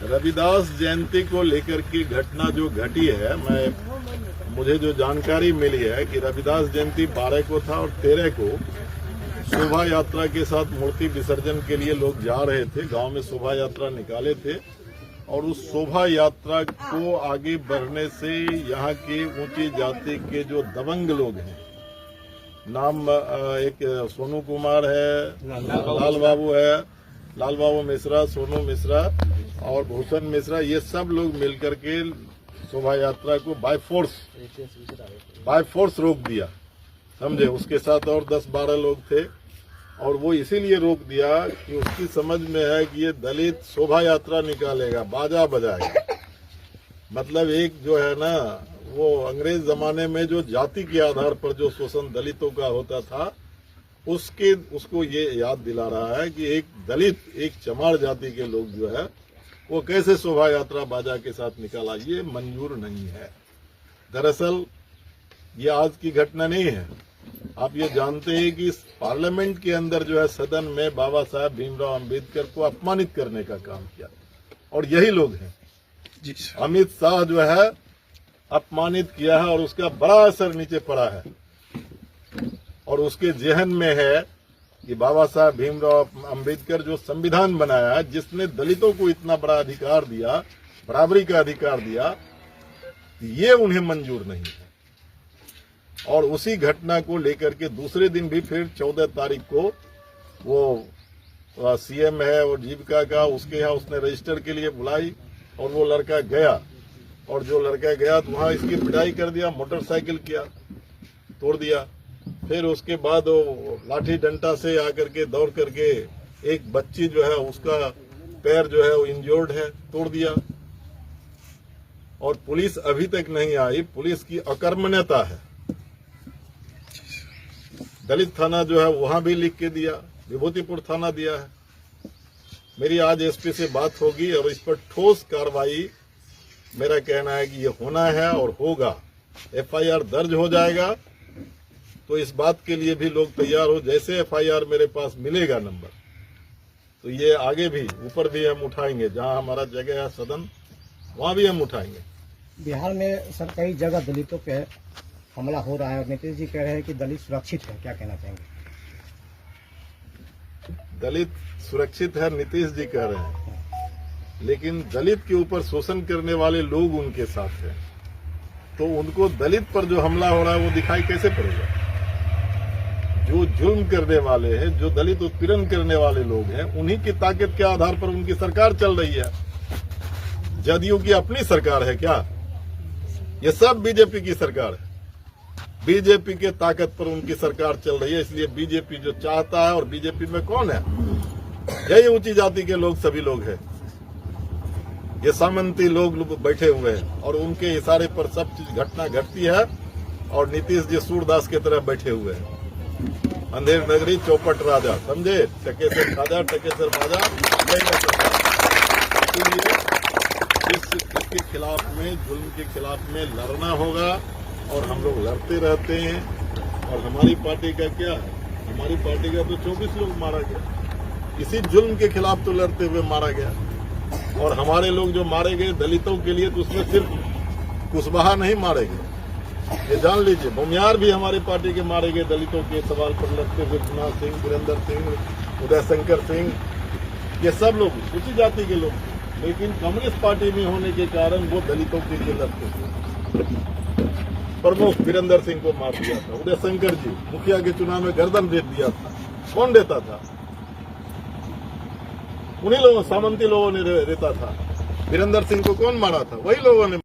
रविदास जयंती को लेकर की घटना जो घटी है, मुझे जो जानकारी मिली है कि रविदास जयंती 12 को था और 13 को शोभा यात्रा के साथ मूर्ति विसर्जन के लिए लोग जा रहे थे। गांव में शोभा यात्रा निकाले थे और उस शोभा यात्रा को आगे बढ़ने से यहाँ के ऊंची जाति के जो दबंग लोग हैं, नाम एक सोनू कुमार है, लाल बाबू मिश्रा, सोनू मिश्रा और भूषण मिश्रा, ये सब लोग मिलकर के शोभा यात्रा को बाय फोर्स रोक दिया, समझे। उसके साथ और 10-12 लोग थे और वो इसीलिए रोक दिया कि उसकी समझ में है कि ये दलित शोभा यात्रा निकालेगा, बाजा बजाएगा। मतलब एक जो है ना, वो अंग्रेज जमाने में जो जाति के आधार पर जो शोषण दलितों का होता था, उसको ये याद दिला रहा है कि एक दलित, एक चमार जाति के लोग जो है वो कैसे शोभा यात्रा बाजा के साथ निकाला, ये मंजूर नहीं है। दरअसल ये आज की घटना नहीं है। आप ये जानते हैं कि पार्लियामेंट के अंदर जो है सदन में बाबा साहब भीमराव अंबेडकर को अपमानित करने का काम किया और यही लोग हैं। अमित शाह जो है अपमानित किया है और उसका बड़ा असर नीचे पड़ा है और उसके जहन में है कि बाबा साहब भीमराव अंबेडकर जो संविधान बनाया है, जिसने दलितों को इतना बड़ा अधिकार दिया, बराबरी का अधिकार दिया, ये उन्हें मंजूर नहीं है। और उसी घटना को लेकर के दूसरे दिन भी फिर 14 तारीख को वो सीएम है और जीविका का, उसके यहाँ उसने रजिस्टर के लिए बुलाई और वो लड़का गया और जो लड़का गया तो वहां इसकी पिटाई कर दिया, मोटरसाइकिल किया, तोड़ दिया। फिर उसके बाद वो लाठी डंडा से आकर के दौड़ करके एक बच्ची जो है उसका पैर जो है वो इंजर्ड है, तोड़ दिया। और पुलिस अभी तक नहीं आई, पुलिस की अकर्मण्यता है। दलित थाना जो है वहां भी लिख के दिया, विभूतिपुर थाना दिया है। मेरी आज एसपी से बात होगी और इस पर ठोस कार्रवाई, मेरा कहना है कि ये होना है और होगा। एफआईआर दर्ज हो जाएगा तो इस बात के लिए भी लोग तैयार हो। जैसे एफआईआर मेरे पास मिलेगा नंबर, तो ये आगे भी ऊपर भी हम उठाएंगे, जहां हमारा जगह है सदन, वहां भी हम उठाएंगे। बिहार में सर कई जगह दलितों पे हमला हो रहा है और नीतीश जी कह रहे हैं कि दलित सुरक्षित है, क्या कहना चाहेंगे? दलित सुरक्षित है नीतीश जी कह रहे हैं, लेकिन दलित के ऊपर शोषण करने वाले लोग उनके साथ हैं, तो उनको दलित पर जो हमला हो रहा है वो दिखाई कैसे पड़ेगा? जो जुल्म करने वाले हैं, जो दलित उत्पीड़न करने वाले लोग हैं, उन्हीं की ताकत के आधार पर उनकी सरकार चल रही है। जदयू की अपनी सरकार है क्या? ये सब बीजेपी की सरकार है। बीजेपी के ताकत पर उनकी सरकार चल रही है, इसलिए बीजेपी जो चाहता है, और बीजेपी में कौन है? यही ऊंची जाति के लोग, सभी लोग हैं। ये सामंती लोग बैठे हुए हैं और उनके इशारे पर सब चीज घटना घटती है और नीतीश जी सूरदास की तरह बैठे हुए हैं। अंधेर नगरी चौपट राजा, समझे, टकेसर खाजा टकेसर बाजा। इसलिए इसके खिलाफ में, जुल्म के खिलाफ में लड़ना होगा और हम लोग लड़ते रहते हैं। और हमारी पार्टी का क्या है? हमारी पार्टी का तो 24 लोग मारा गया, इसी जुल्म के खिलाफ तो लड़ते हुए मारा गया। और हमारे लोग जो मारे गए दलितों के लिए, तो उसमें सिर्फ कुशवाहा नहीं मारे गए, ये जान लीजिए, भूमियार भी हमारी पार्टी के मारे गए दलितों के सवाल पर लड़ते हुए। विश्वनाथ सिंह, वीरेंद्र सिंह, उदय शंकर सिंह, ये सब लोग उसी जाति के लोग थे, लेकिन कम्युनिस्ट पार्टी में होने के कारण वो दलितों के लिए लड़ते थे। प्रमुख वीरेंद्र सिंह को मार दिया था, उदय शंकर जी मुखिया के चुनाव में गर्दन दे दिया था। कौन देता था? उन्हीं लोगों, सामंती लोगों ने देता था। वीरेंद्र सिंह को कौन मारा था? वही लोगों ने।